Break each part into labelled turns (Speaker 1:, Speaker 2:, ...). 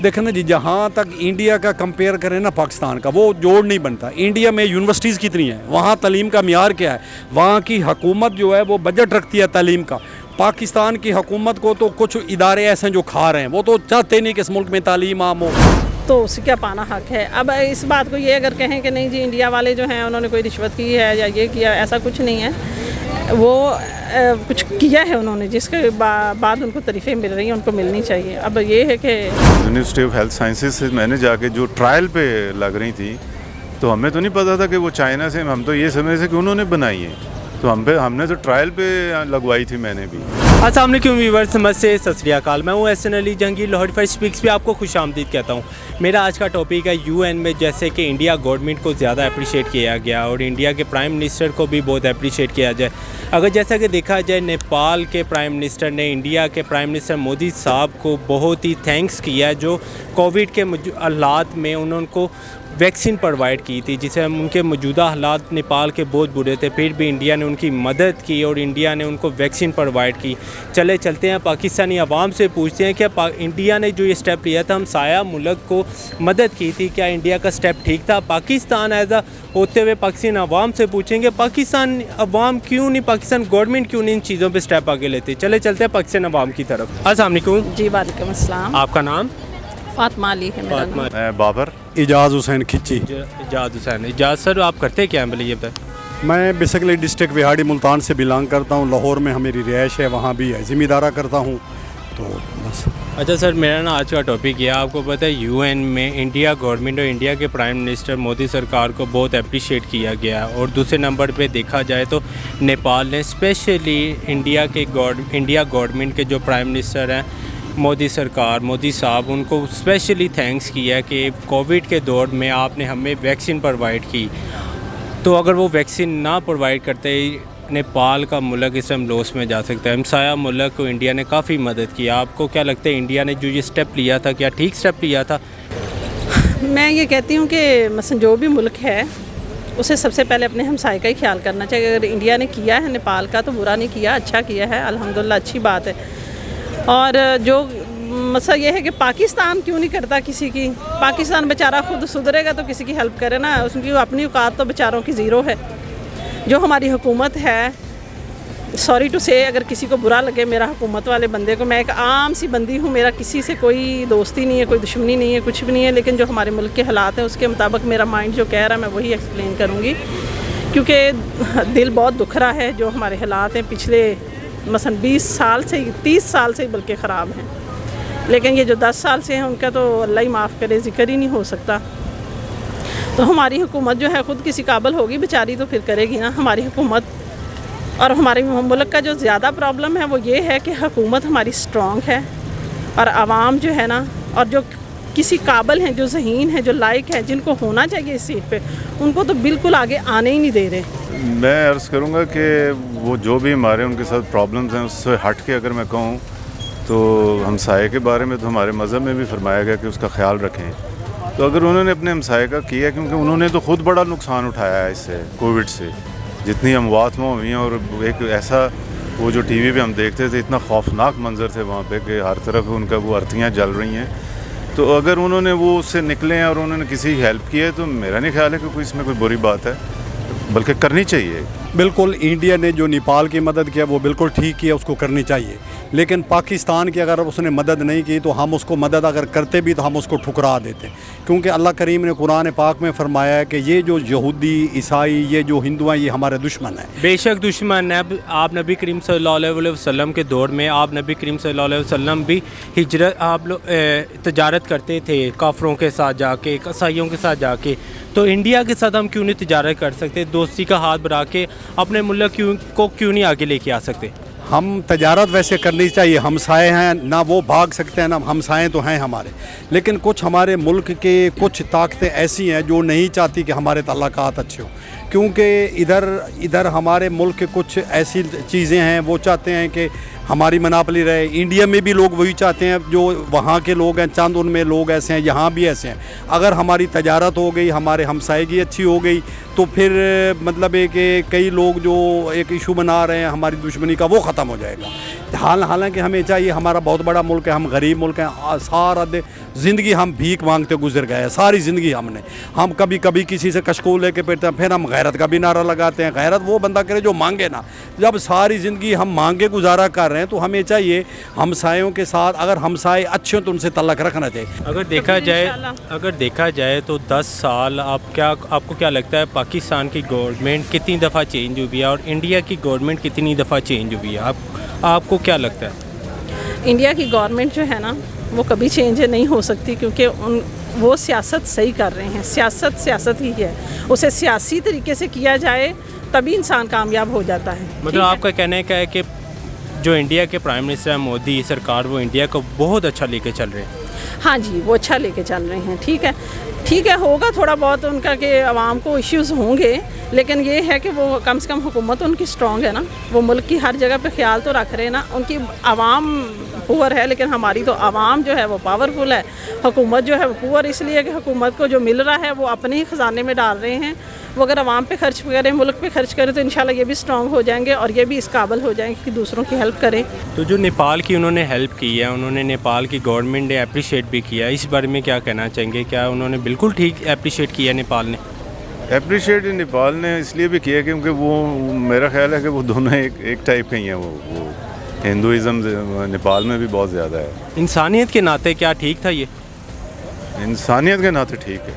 Speaker 1: देखें ना जी, जहाँ तक इंडिया का कंपेयर करें ना पाकिस्तान का, वो जोड़ नहीं बनता। इंडिया में यूनिवर्सिटीज़ कितनी हैं, वहाँ तालीम का मियार क्या है, वहाँ की हुकूमत जो है वो बजट रखती है तालीम का। पाकिस्तान की हुकूमत को तो कुछ इदारे ऐसे हैं जो खा रहे हैं, वो तो चाहते नहीं कि इस मुल्क में तालीम आम हो।
Speaker 2: तो उसी का पाना हक है। अब इस बात को ये अगर कहें कि नहीं जी इंडिया वाले जो हैं उन्होंने कोई रिश्वत की है या ये किया, ऐसा कुछ नहीं है। वो कुछ किया है उन्होंने जिसके बाद उनको तारीफ़ें मिल रही हैं, उनको मिलनी चाहिए। अब ये है कि
Speaker 3: यूनिवर्सिटी ऑफ हेल्थ साइंसेज से मैंने जाके जो ट्रायल पे लग रही थी, तो हमें तो नहीं पता था कि वो चाइना से, हम तो ये समझ से कि उन्होंने बनाई है, तो हमने तो ट्रायल पे लगवाई थी मैंने भी।
Speaker 4: अस्सलाम वालेकुम व्यूअर्स, नमस्ते, सत श्री अकाल। मैं हूँ एहसन अली जंगीर, लाहौर फर्स्ट स्पीक्स पे आपको खुश आमदीद कहता हूँ। मेरा आज का टॉपिक है यूएन में जैसे कि इंडिया गवर्नमेंट को ज़्यादा अप्रिशिएट किया गया और इंडिया के प्राइम मिनिस्टर को भी बहुत अप्रिशिएट किया जाए। अगर जैसा कि देखा जाए, नेपाल के प्राइम मिनिस्टर ने इंडिया के प्राइम मिनिस्टर मोदी साहब को बहुत ही थैंक्स किया, जो कोविड के हालात में उनको वैक्सीन प्रोवाइड की थी, जिसे उनके मौजूदा हालात नेपाल के बहुत बुरे थे, फिर भी इंडिया ने उनकी मदद की और इंडिया ने उनको वैक्सीन प्रोवाइड की। चलते हैं पाकिस्तानी अवाम से पूछते हैं कि इंडिया ने जो ये स्टेप लिया था, हम साया मुल्क को मदद की थी, क्या इंडिया का स्टेप ठीक था? पाकिस्तान एज अ होते हुए पाकिस्तान अवाम से पूछेंगे पाकिस्तान अवाम क्यों नहीं, पाकिस्तान गवर्नमेंट क्यों नहीं इन चीज़ों पर स्टेप आगे लेते? चलते हैं पाकिस्तान अवाम की तरफ। अस्सलाम वालेकुम
Speaker 2: जी, वालेकुम अस्सलाम।
Speaker 4: आपका नाम?
Speaker 2: फातिमा अली है मेरा नाम।
Speaker 3: मैं बाबर
Speaker 1: इजाज़ हुसैन खिच्ची।
Speaker 4: इजाज़ हुसैन। इजाज़ सर, आप करते क्या हैं भले ये बताएं?
Speaker 1: मैं बेसिकली डिस्ट्रिक्ट विहाड़ी मुल्तान से बिलोंग करता हूँ। लाहौर में मेरी रिहाइश है, वहाँ भी ज़िम्मेदारा करता हूँ, तो बस।
Speaker 4: अच्छा सर, मेरा ना आज का टॉपिक ये है, आपको पता है यूएन में इंडिया गवर्नमेंट और इंडिया के प्राइम मिनिस्टर मोदी सरकार को बहुत अप्रिशिएट किया गया है। और दूसरे नंबर पे देखा जाए तो नेपाल ने स्पेशली इंडिया गवर्नमेंट के जो प्राइम मिनिस्टर हैं मोदी सरकार, मोदी साहब, उनको स्पेशली थैंक्स किया कि कोविड के दौर में आपने हमें वैक्सीन प्रोवाइड की। तो अगर वो वैक्सीन ना प्रोवाइड करते, नेपाल का मुल्क इस टाइम लॉस में जा सकता है। हमसाया मुल्क को इंडिया ने काफ़ी मदद की। आपको क्या लगता है इंडिया ने जो ये स्टेप लिया था, क्या ठीक स्टेप लिया था?
Speaker 2: मैं ये कहती हूँ कि मसलन जो भी मुल्क है उसे सबसे पहले अपने हमसाये का ही ख्याल करना चाहिए। अगर इंडिया ने किया है नेपाल का तो बुरा नहीं किया, अच्छा किया है, अल्हम्दुलिल्लाह, अच्छी बात है। और जो मसला ये है कि पाकिस्तान क्यों नहीं करता किसी की? पाकिस्तान बेचारा खुद सुधरेगा तो किसी की हेल्प करे ना, उसकी अपनी औकात तो बेचारों की ज़ीरो है। जो हमारी हुकूमत है, सॉरी टू से, अगर किसी को बुरा लगे मेरा हुकूमत वाले बंदे को, मैं एक आम सी बंदी हूँ, मेरा किसी से कोई दोस्ती नहीं है, कोई दुश्मनी नहीं है, कुछ भी नहीं है, लेकिन जो हमारे मुल्क के हालात हैं उसके मुताबिक मेरा माइंड जो कह रहा है मैं वही एक्सप्लेन करूँगी, क्योंकि दिल बहुत दुख रहा है। जो हमारे हालात हैं पिछले मसलन 20 साल से, 30 साल से बल्कि ख़राब हैं, लेकिन ये जो 10 साल से हैं उनका तो अल्लाह ही माफ़ करे, ज़िक्र ही नहीं हो सकता। तो हमारी हुकूमत जो है ख़ुद किसी काबिल होगी बेचारी तो फिर करेगी ना हमारी हुकूमत। और हमारे मुल्क का जो ज़्यादा प्रॉब्लम है वो ये है कि हुकूमत हमारी स्ट्रॉन्ग है और आवाम जो है ना, और जो किसी काबिल हैं, जो ज़हीन हैं, जो लायक हैं, जिनको होना चाहिए इस सीट पे, उनको तो बिल्कुल आगे आने ही नहीं दे रहे।
Speaker 3: मैं अर्ज़ करूँगा कि वो जो भी हमारे उनके साथ प्रॉब्लम्स हैं उससे हट के अगर मैं कहूँ तो हमसाये के बारे में तो हमारे मज़हब में भी फरमाया गया कि उसका ख्याल रखें। तो अगर उन्होंने अपने हमसाये का किया, क्योंकि उन्होंने तो ख़ुद बड़ा नुकसान उठाया है इससे, कोविड से जितनी अमवात में हुई हैं, और एक ऐसा वो जो टीवी पे हम देखते थे, इतना खौफनाक मंजर थे वहाँ पे कि हर तरफ उनका वो अर्थियाँ जल रही हैं। तो अगर उन्होंने वो उससे निकले हैं और उन्होंने किसी हेल्प की है तो मेरा नहीं ख्याल है कि कोई इसमें कोई बुरी बात है, बल्कि करनी चाहिए।
Speaker 1: बिल्कुल, इंडिया ने जो नेपाल की मदद किया वो बिल्कुल ठीक किया, उसको करनी चाहिए। लेकिन पाकिस्तान की अगर उसने मदद नहीं की तो हम उसको मदद अगर करते भी तो हम उसको ठुकरा देते, क्योंकि अल्लाह करीम ने कुरान पाक में फरमाया है कि ये जो यहूदी, ईसाई, ये जो हिंदू हैं, ये हमारे दुश्मन हैं।
Speaker 4: बेशक दुश्मन है। आप नबी करीम सल्लल्लाहु अलैहि वसल्लम के दौर में आप नबी करीम सल्लल्लाहु अलैहि वसल्लम भी हिजरत, आप लोग तजारत करते थे काफरों के साथ जाके, ईसाइयों के साथ जाके। तो इंडिया के साथ हम क्यों नहीं तजारत कर सकते? दोस्ती का हाथ बढ़ा के अपने मुल्क को क्यों नहीं आगे लेके आ सकते?
Speaker 1: हम तजारत वैसे करनी चाहिए, हमसाए हैं ना, वो भाग सकते हैं ना, हमसाए तो हैं हमारे। लेकिन कुछ हमारे मुल्क के कुछ ताकतें ऐसी हैं जो नहीं चाहती कि हमारे ताल्लुकात अच्छे हों, क्योंकि इधर हमारे मुल्क के कुछ ऐसी चीज़ें हैं वो चाहते हैं कि हमारी मनापली रहे। इंडिया में भी लोग वही चाहते हैं, जो वहाँ के लोग हैं, चंद उनमें लोग ऐसे हैं, यहाँ भी ऐसे हैं। अगर हमारी तजारत हो गई, हमारे हमसायगी अच्छी हो गई, तो फिर मतलब है कि कई लोग जो एक इशू बना रहे हैं हमारी दुश्मनी का, वो ख़त्म हो जाएगा। हालांकि हमें चाहिए, हमारा बहुत बड़ा मुल्क है, हम गरीब मुल्क हैं, सारा ज़िंदगी हम भीख मांगते गुजर गए हैं, सारी ज़िंदगी हम कभी कभी किसी से कशकोल लेके फिरते हैं, फिर हम गैरत का भी नारा लगाते हैं। गैरत वो बंदा करे जो मांगे ना। जब सारी ज़िंदगी हम मांगे गुजारा कर रहे हैं तो हमें चाहिए हमसायों के साथ, अगर हमसाए अच्छे हो तो उनसे तल्लक रखना चाहिए।
Speaker 4: अगर देखा जाए तो 10 साल आपको क्या लगता है पाकिस्तान की गवर्नमेंट कितनी दफ़ा चेंज हुई है और इंडिया की गवर्नमेंट कितनी दफ़ा चेंज हुई है? आपको क्या लगता है?
Speaker 2: इंडिया की गवर्नमेंट जो है ना वो कभी चेंज नहीं हो सकती, क्योंकि वो सियासत सही कर रहे हैं। सियासत ही है, उसे सियासी तरीके से किया जाए तभी इंसान कामयाब हो जाता है।
Speaker 4: मतलब आपका कहना है क्या है कि जो इंडिया के प्राइम मिनिस्टर हैं मोदी सरकार, वो इंडिया को बहुत अच्छा लेके चल रहे हैं?
Speaker 2: हाँ जी, वो अच्छा लेके चल रहे हैं। ठीक है, होगा थोड़ा बहुत उनका कि आवाम को इश्यूज़ होंगे, लेकिन ये है कि वो कम से कम हुकूमत उनकी स्ट्रॉन्ग है ना, वो मुल्क की हर जगह पे ख्याल तो रख रहे हैं ना। उनकी आवाम पुअर है, लेकिन हमारी तो आवाम जो है वो पावरफुल है। हुकूमत जो है वो पुअर इसलिए कि हुकूमत को जो मिल रहा है वो अपने ही ख़जाने में डाल रहे हैं। वो अगर आवाम पे खर्च करें, मुल्क पे खर्च करें, तो इंशाल्लाह ये भी स्ट्रॉन्ग हो जाएंगे और ये भी इस काबिल हो जाएंगे कि दूसरों की हेल्प करें।
Speaker 4: तो जो नेपाल की उन्होंने हेल्प की है, उन्होंने नेपाल की गवर्नमेंट ने अप्रिशिएट भी किया, इस बारे में क्या कहना चाहेंगे? क्या उन्होंने बिल्कुल ठीक अप्रिशिएट किया नेपाल ने?
Speaker 3: अप्रिशिएट नेपाल ने इसलिए भी किया क्योंकि वो, मेरा ख्याल है कि वो दोनों एक टाइप के ही हैं। वो हिंदुइज़्म नेपाल में भी बहुत ज़्यादा है।
Speaker 4: इंसानियत के नाते क्या ठीक था ये?
Speaker 3: इंसानियत के नाते ठीक है,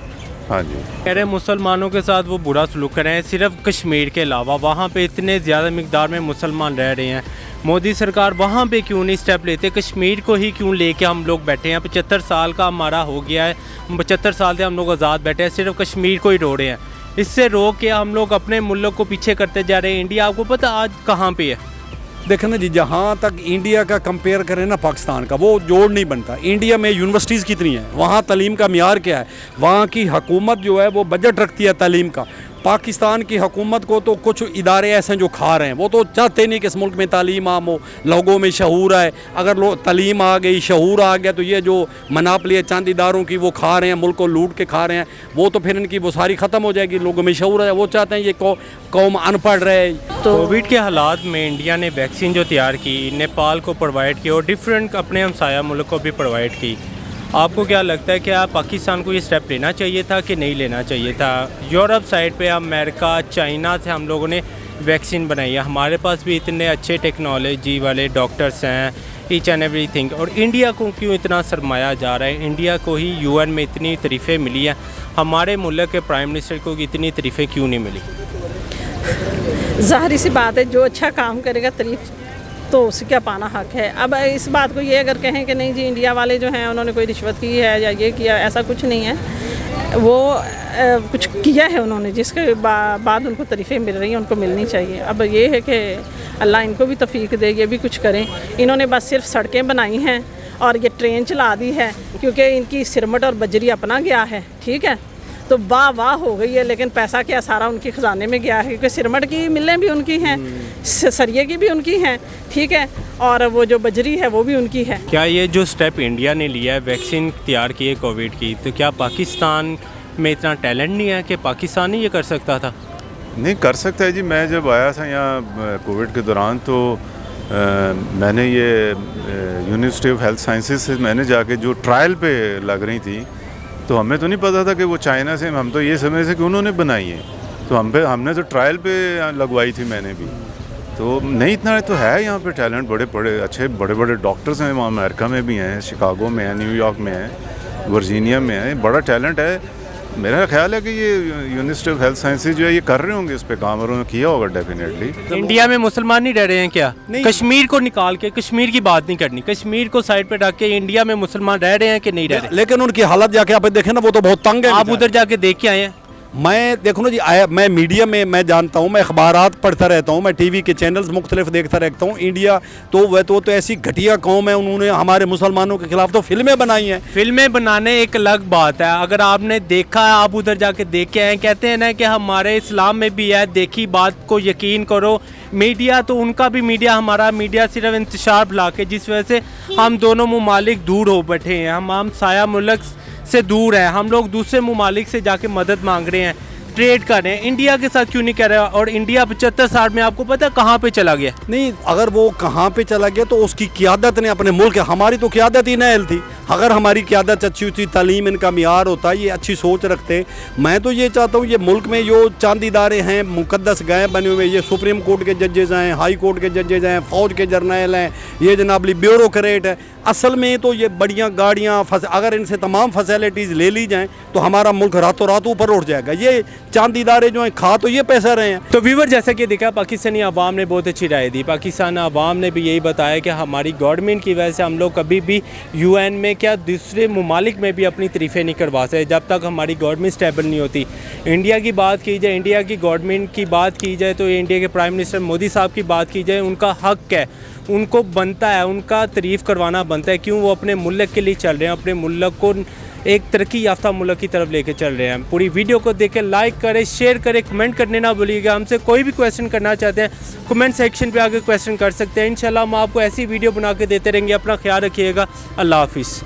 Speaker 3: हाँ जी।
Speaker 4: कह रहे हैं मुसलमानों के साथ वो बुरा सलूक कर रहे हैं, सिर्फ कश्मीर के अलावा वहाँ पे इतने ज़्यादा मिक़दार में मुसलमान रह रहे हैं। मोदी सरकार वहाँ पे क्यों नहीं स्टेप लेते? कश्मीर को ही क्यों लेके हम लोग बैठे हैं? 75 साल का हमारा हो गया है, 75 साल से हम लोग आज़ाद बैठे हैं, सिर्फ कश्मीर को ही रो रहे हैं। इससे रोक के हम लोग अपने मुल्क को पीछे करते जा रहे हैं। इंडिया आपको पता आज कहाँ पे है?
Speaker 1: देखें ना जी, जहाँ तक इंडिया का कंपेयर करें ना पाकिस्तान का, वो जोड़ नहीं बनता। इंडिया में यूनिवर्सिटीज़ कितनी हैं, वहाँ तालीम का मियार क्या है, वहाँ की हुकूमत जो है वो बजट रखती है तालीम का। पाकिस्तान की हुकूमत को तो कुछ इदारे ऐसे हैं जो खा रहे हैं, वो तो चाहते नहीं कि इस मुल्क में तालीम आम हो, लोगों में शऊर आए। अगर तालीम आ गई, शऊर आ गया, तो ये जो मनापली है चंद इदारों की वो खा रहे हैं, मुल्क को लूट के खा रहे हैं, वो तो फिर इनकी वो सारी ख़त्म हो जाएगी। लोगों में शऊर है, वो चाहते हैं ये कौम अनपढ़ रहे।
Speaker 2: तो
Speaker 4: कोविड के हालात में इंडिया ने वैक्सीन जो तैयार की, नेपाल को प्रोवाइड की और डिफरेंट अपने हमसाया मुल्क को भी प्रोवाइड की। आपको क्या लगता है कि पाकिस्तान को ये स्टेप लेना चाहिए था कि नहीं लेना चाहिए था? यूरोप साइड पे अमेरिका, चाइना से हम लोगों ने वैक्सीन बनाई है, हमारे पास भी इतने अच्छे टेक्नोलॉजी वाले डॉक्टर्स हैं, ईच एंड एवरीथिंग, और इंडिया को क्यों इतना सरमाया जा रहा है? इंडिया को ही यूएन में इतनी तारीफ़ें मिली हैं, हमारे मुल्क के प्राइम मिनिस्टर को इतनी तारीफ़ें क्यों नहीं मिली?
Speaker 2: ज़ाहिर सी बात है, जो अच्छा काम करेगा तारीफ़ तो उसका पाना हक है। अब इस बात को ये अगर कहें कि नहीं जी इंडिया वाले जो हैं उन्होंने कोई रिश्वत की है या ये किया, ऐसा कुछ नहीं है। वो कुछ किया है उन्होंने, जिसके बाद उनको तारीफ़ें मिल रही हैं, उनको मिलनी चाहिए। अब ये है कि अल्लाह इनको भी तौफीक दे, ये भी कुछ करें। इन्होंने बस सिर्फ सड़कें बनाई हैं और ये ट्रेन चला दी है, क्योंकि इनकी सिरमट और बजरी अपना गया है, ठीक है, तो वाह हो गई है, लेकिन पैसा क्या सारा उनके ख़जाने में गया है, क्योंकि सिरमट की मिलें भी उनकी हैं, सरिये की भी उनकी हैं, ठीक है, और वो जो बजरी है वो भी उनकी है।
Speaker 4: क्या ये जो स्टेप इंडिया ने लिया है, वैक्सीन तैयार की है कोविड की, तो क्या पाकिस्तान में इतना टैलेंट नहीं है कि पाकिस्तान ही ये कर सकता था?
Speaker 3: नहीं कर सकता है जी। मैं जब आया था यहाँ कोविड के दौरान तो मैंने ये यूनिवर्सिटी ऑफ हेल्थ साइंसेज से मैंने जाके जो ट्रायल पे लग रही थी, तो हमें तो नहीं पता था कि वो चाइना से, हम तो ये समझ से कि उन्होंने बनाई है, तो हमने तो ट्रायल पे लगवाई थी मैंने भी। तो नहीं, इतना तो है यहाँ पे टैलेंट, बड़े बड़े डॉक्टर्स हैं वहाँ, अमेरिका में भी हैं, शिकागो में हैं, न्यूयॉर्क में हैं, वर्जीनिया में है, बड़ा टैलेंट है। मेरा ख्याल है कि ये यूनिवर्सिटी ऑफ हेल्थ साइंसेज जो है ये कर रहे होंगे इस पे काम, और उन्होंने किया होगा डेफिनेटली।
Speaker 4: इंडिया में मुसलमान नहीं रह रहे हैं क्या? कश्मीर को निकाल के, कश्मीर की बात नहीं करनी, कश्मीर को साइड पे रख के इंडिया में मुसलमान रह रहे हैं कि नहीं रह रहे?
Speaker 1: लेकिन उनकी हालत जाके आप देखें ना, वो तो बहुत तंग है।
Speaker 4: आप उधर जाके देख के आए हैं?
Speaker 1: मैं देखो ना जी, मैं मीडिया में मैं जानता हूँ, मैं अखबारात पढ़ता रहता हूँ, मैं टीवी के चैनल्स मुख्तलिफ देखता रहता हूँ। इंडिया तो वह तो ऐसी घटिया कौम है, उन्होंने हमारे मुसलमानों के खिलाफ तो फिल्में बनाई हैं।
Speaker 4: फिल्में बनाने एक अलग बात है, अगर आपने देखा है, आप उधर जाके देख के आए। कहते हैं ना कि हमारे इस्लाम में भी है, देखी बात को यकीन करो। मीडिया तो उनका भी मीडिया, हमारा मीडिया सिर्फ इंतशार फैला के, जिस वजह से हम दोनों ममालिक दूर हो बैठे हैं, हम साया मुल्क से दूर हैं, हम लोग दूसरे ममालिक से जाके मदद मांग रहे हैं। ट्रेड कर रहे हैं, इंडिया के साथ क्यों नहीं कर रहे? और इंडिया 75-60 में आपको पता है कहाँ पे चला गया?
Speaker 1: नहीं, अगर वो कहाँ पे चला गया तो उसकी क़ियादत ने अपने मुल्क, हमारी तो क़ियादत ही नहल थी। अगर हमारी क़ियादत अच्छी होती, तालीम इनका मियार होता, ये अच्छी सोच रखते, मैं तो ये चाहता हूँ ये मुल्क में जो चांद इदारे हैं, मुकद्दस गाय बने हुए, ये सुप्रीम कोर्ट के जजेज़ हैं, हाई कोर्ट के जजेज़ हैं, फ़ौज के जर्नल हैं, ये जनाबली ब्यूरोक्रेट है, असल में तो ये बढ़िया गाड़ियाँ अगर इनसे तमाम फैसिलिटीज़ ले ली जाएँ तो हमारा मुल्क रातों रात ऊपर उठ जाएगा। ये चांद इदारे जो हैं खा तो ये पैसा रहे हैं।
Speaker 4: तो व्यूवर, जैसा कि देखा, पाकिस्तानी अवाम ने बहुत अच्छी राय दी। पाकिस्तान अवाम ने भी यही बताया कि हमारी गवर्नमेंट की वजह से हम लोग कभी भी UN में क्या दूसरे ममालिक में भी अपनी तरीफ़ें नहीं करवा सकते जब तक हमारी गवर्नमेंट स्टेबल नहीं होती। इंडिया की बात की जाए, इंडिया की गवर्नमेंट की बात की जाए तो इंडिया के प्राइम मिनिस्टर मोदी साहब की बात की जाए, उनका हक़ है, उनको बनता है, उनका तारीफ़ करवाना बनता है। क्यों? वो अपने मुल्क के लिए चल रहे हैं, अपने मुल्क को एक तरक्की याफ्ता मुल्क की तरफ लेके चल रहे हैं। पूरी वीडियो को देखें, लाइक करें, शेयर करें, कमेंट करने ना भूलिएगा। हमसे कोई भी क्वेश्चन करना चाहते हैं कमेंट सेक्शन पे आके क्वेश्चन कर सकते हैं। इंशाल्लाह हम आपको ऐसी वीडियो बना के देते रहेंगे। अपना ख्याल रखिएगा। अल्लाह हाफिज़।